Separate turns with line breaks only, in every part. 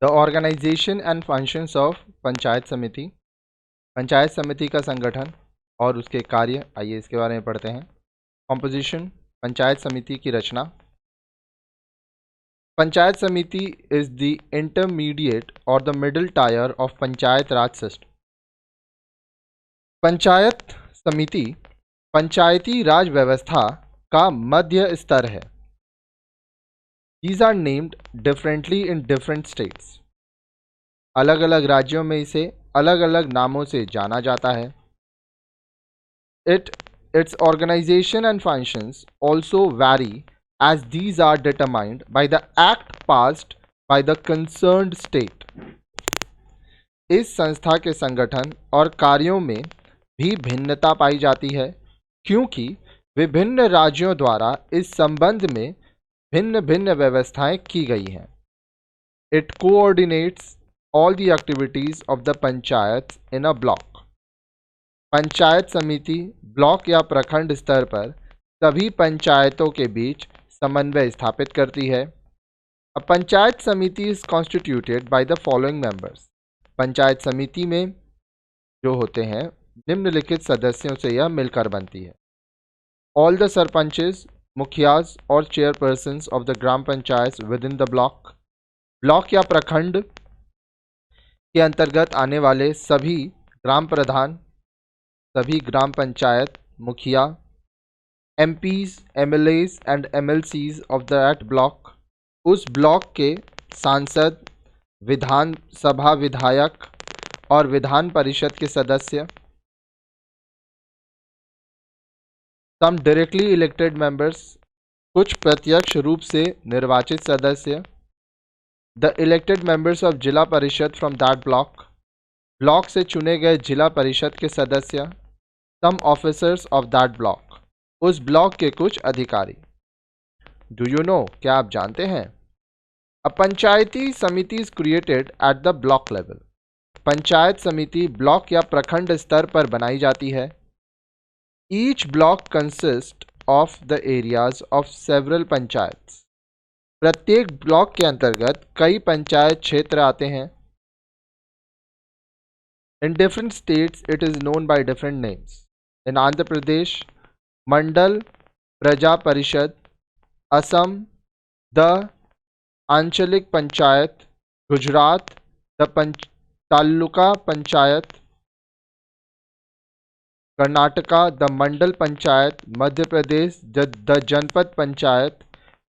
The organisation and functions of panchayat samiti. Panchayat समिति का संगठन और उसके कार्य, आइए इसके बारे में पढ़ते हैं। कॉम्पोजिशन, पंचायत समिति की रचना। Panchayat samiti is the intermediate और the middle tyre of panchayat Raj system. Panchayat समिति पंचायती राज व्यवस्था का मध्य स्तर है। These are named differently in different states. अलग अलग राज्यों में इसे अलग अलग नामों से जाना जाता है। Its organization and functions also vary as these are determined by the act passed by the concerned state. इस संस्था के संगठन और कार्यों में भी भिन्नता पाई जाती है क्योंकि विभिन्न राज्यों द्वारा इस संबंध में भिन्न भिन्न व्यवस्थाएं की गई हैं। It coordinates all the activities of the panchayats in a block. Panchayat समिति ब्लॉक या प्रखंड स्तर पर सभी पंचायतों के बीच समन्वय स्थापित करती है। A पंचायत समिति is constituted by the following members. Panchayat समिति में जो होते हैं निम्नलिखित सदस्यों से यह मिलकर बनती है। All the सरपंचेस, मुखियाज और chairpersons of the gram panchayat with in the block. Block या प्रखंड के अंतर्गत आने वाले सभी ग्राम प्रधान, सभी ग्राम पंचायत मुखिया, MPs, MLAs and MLCs of that block, उस ब्लॉक के सांसद, विधान सभा विधायक और विधान परिषद के सदस्य। सम डायरेक्टली इलेक्टेड मेंबर्स, कुछ प्रत्यक्ष रूप से निर्वाचित सदस्य। The elected members of zila परिषद फ्रॉम दैट ब्लॉक, ब्लॉक से चुने गए जिला परिषद के सदस्य। सम ऑफिसर्स ऑफ दैट ब्लॉक, उस ब्लॉक के कुछ अधिकारी। डू यू नो, क्या आप जानते हैं? Uh panchayati samiti is created at the block level. Panchayat समिति ब्लॉक या प्रखंड स्तर पर बनाई जाती है। Each block consist of the areas of several panchayat. प्रत्येक ब्लॉक के अंतर्गत कई पंचायत क्षेत्र आते हैं। In different states it is known by different names. In Andhra Pradesh Mandal Praja Parishad, Assam the Anchalik panchayat, Gujarat the Taluka panchayat, Karnataka the Mandal panchayat, Madhya Pradesh the Janpad panchayat,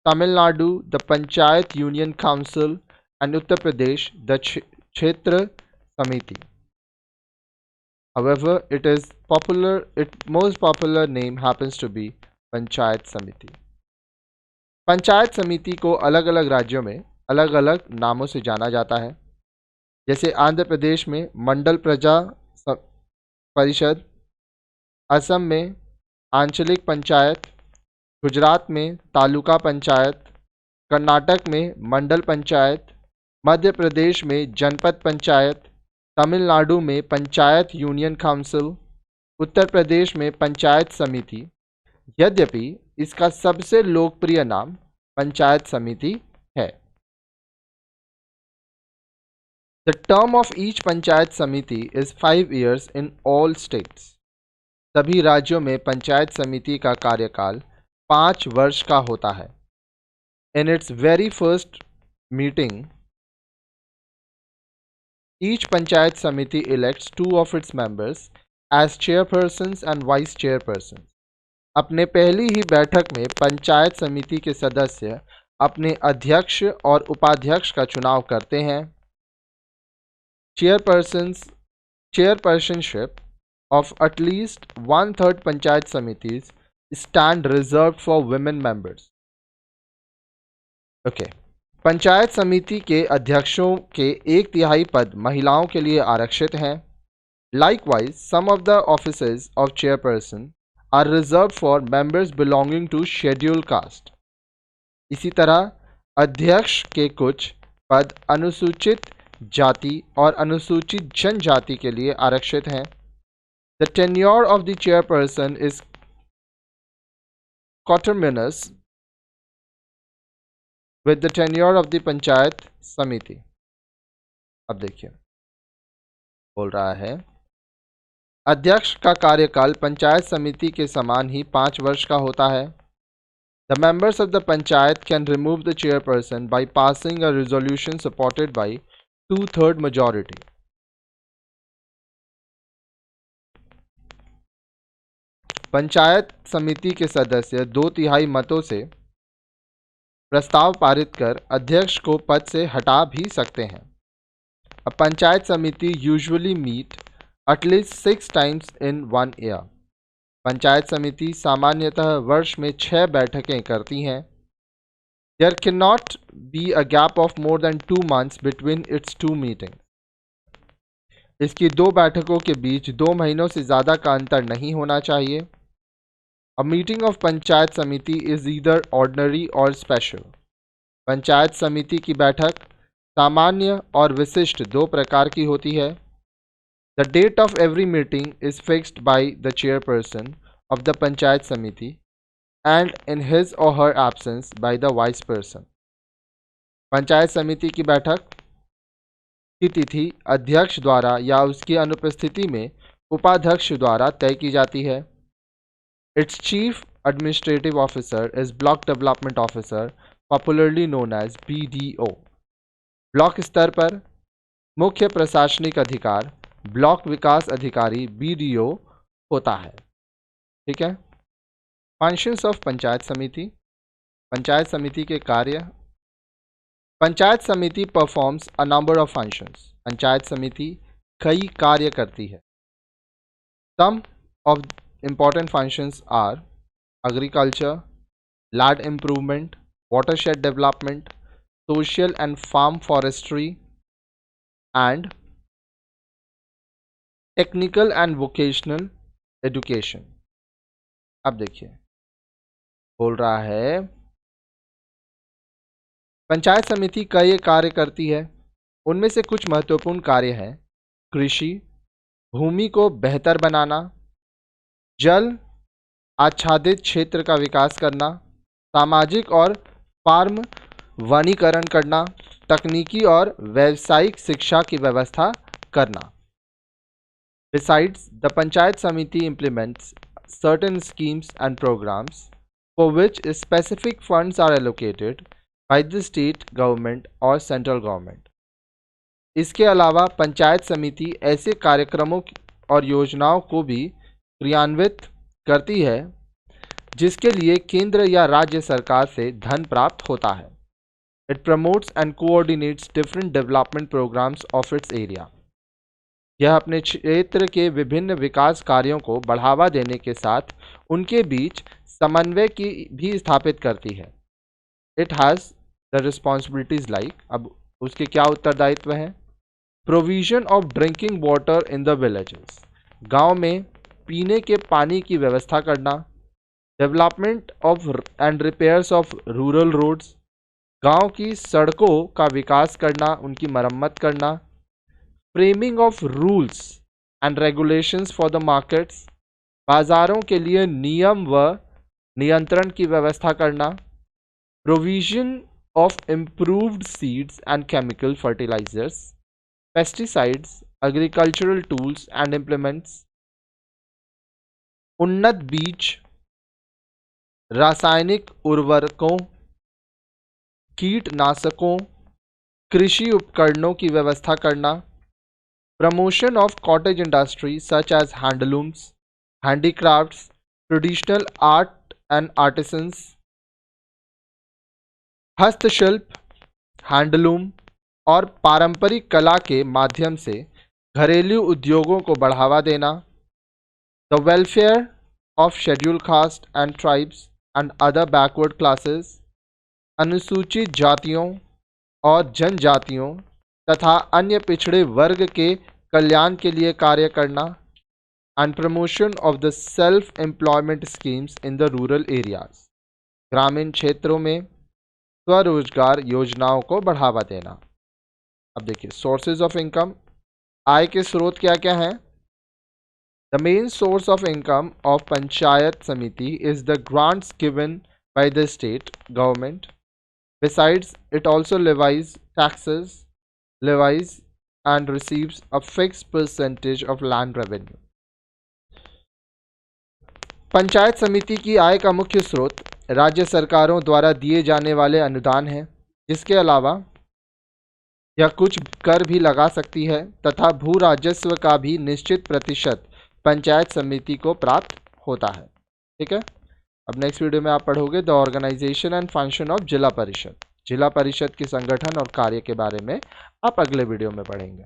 Tamil Nadu the panchayat union council and Uttar Pradesh the क्षेत्र समिति। However, its most popular name happens to be panchayat samiti. Panchayat समिति को अलग अलग राज्यों में अलग अलग नामों से जाना जाता है। जैसे आंध्र प्रदेश में मंडल प्रजा परिषद, असम में आंचलिक पंचायत, गुजरात में तालुका पंचायत, कर्नाटक में मंडल पंचायत, मध्य प्रदेश में जनपद पंचायत, तमिलनाडु में पंचायत यूनियन काउंसिल, उत्तर प्रदेश में पंचायत समिति। यद्यपि इसका सबसे लोकप्रिय नाम पंचायत समिति है। The term of each panchayat samiti is 5 years in all states. सभी राज्यों में पंचायत समिति का कार्यकाल 5 वर्ष का होता है। In its very first meeting each panchayat समिति elects 2 of its members as chairpersons and vice chairpersons। अपने पहली ही बैठक में पंचायत समिति के सदस्य अपने अध्यक्ष और उपाध्यक्ष का चुनाव करते हैं। chairpersonship of at least 1/3 panchayat समितिज stand reserved for women members। Panchayat समिति के अध्यक्षों के 1/3 पद महिलाओं के लिए आरक्षित हैं। Likewise, some of the offices of chairperson are reserved for members belonging to scheduled caste। इसी तरह अध्यक्ष के कुछ पद अनुसूचित जाति और अनुसूचित जनजाति के लिए आरक्षित हैं। The tenure of the chairperson is coterminous with the tenure of the panchayat समिति। अब देखिए, बोल रहा है अध्यक्ष का कार्यकाल पंचायत समिति के समान ही 5 वर्ष का होता है। The members of the panchayat can remove the chairperson by passing a resolution supported by 2/3 majority। Panchayat समिति के सदस्य 2/3 मतों से प्रस्ताव पारित कर अध्यक्ष को पद से हटा भी सकते हैं। A panchayat samiti usually meet at least 6 times in 1 year। Panchayat samiti सामान्यतः वर्ष में 6 बैठकें करती हैं। There cannot be a gap of more than 2 months between its 2 meetings। इसकी 2 बैठकों के बीच 2 महीनों से ज़्यादा का अंतर नहीं होना चाहिए। A meeting of पंचायत समिति is either ordinary or special। Panchayat समिति की बैठक सामान्य और विशिष्ट 2 प्रकार की होती है। The date of every meeting is fixed by the chairperson of the panchayat समिति and in his or her absence by the vice person। Panchayat समिति की बैठक की तिथि अध्यक्ष द्वारा या उसकी अनुपस्थिति में उपाध्यक्ष द्वारा तय की जाती है। Its chief administrative officer is Block Development Officer, popularly known as BDO। Block स्तर पर मुख्य प्रशासनिक अधिकार ब्लॉक विकास अधिकारी BDO होता है। ठीक है। Functions of panchayat samiti. पंचायत समिति के कार्य। पंचायत समिति performs a number of functions. Panchayat समिति कई कार्य करती है। सम of important functions are agriculture, land improvement, watershed development, social and farm forestry, and technical and vocational education। अब देखिए, बोल रहा है पंचायत समिति कई कार्य करती है। उनमें से कुछ महत्वपूर्ण कार्य हैं कृषि, भूमि को बेहतर बनाना, जल आच्छादित क्षेत्र का विकास करना, सामाजिक और फार्म वनीकरण करना, तकनीकी और व्यावसायिक शिक्षा की व्यवस्था करना। Besides, the पंचायत समिति implements certain schemes and programs for which specific funds are allocated by the state government or central government। इसके अलावा पंचायत समिति ऐसे कार्यक्रमों और योजनाओं को भी क्रियान्वित करती है जिसके लिए केंद्र या राज्य सरकार से धन प्राप्त होता है। It promotes and coordinates different development programmes of its area. यह अपने क्षेत्र के विभिन्न विकास कार्यों को बढ़ावा देने के साथ उनके बीच समन्वय की भी स्थापित करती है। It has the responsibilities like, अब उसके क्या उत्तरदायित्व हैं? Provision of drinking water in the villages, गाँव में पीने के पानी की व्यवस्था करना। Development of and repairs of rural roads, गांव की सड़कों का विकास करना, उनकी मरम्मत करना। Framing of rules and regulations for the markets, बाजारों के लिए नियम व नियंत्रण की व्यवस्था करना। Provision of improved seeds and chemical fertilisers, pesticides, agricultural tools and implements, उन्नत बीज, रासायनिक उर्वरकों, कीटनाशकों, कृषि उपकरणों की व्यवस्था करना। Promotion of cottage industry such as handlooms, handicrafts, traditional art and artisans, हस्तशिल्प, हैंडलूम और पारंपरिक कला के माध्यम से घरेलू उद्योगों को बढ़ावा देना। The welfare of scheduled caste and tribes and other backward classes, अनुसूचित जातियों और जनजातियों तथा अन्य पिछड़े वर्ग के कल्याण के लिए कार्य करना। And promotion of the self employment schemes in the rural areas, ग्रामीण क्षेत्रों में स्वरोजगार योजनाओं को बढ़ावा देना। अब देखिए सोर्सेज ऑफ इनकम, आय के स्रोत क्या क्या हैं? The main source of income of Panchayat Samiti is the grants given by the state government. Besides, it also levies taxes and receives a fixed percentage of land revenue. Panchayat समिति की आय का मुख्य स्रोत राज्य सरकारों द्वारा दिए जाने वाले अनुदान हैं। इसके अलावा यह कुछ कर भी लगा सकती है तथा भू राजस्व का भी निश्चित प्रतिशत पंचायत समिति को प्राप्त होता है। ठीक है, अब नेक्स्ट वीडियो में आप पढ़ोगे the organisation and function of zila parishad. जिला परिषद के संगठन और कार्य के बारे में आप अगले वीडियो में पढ़ेंगे।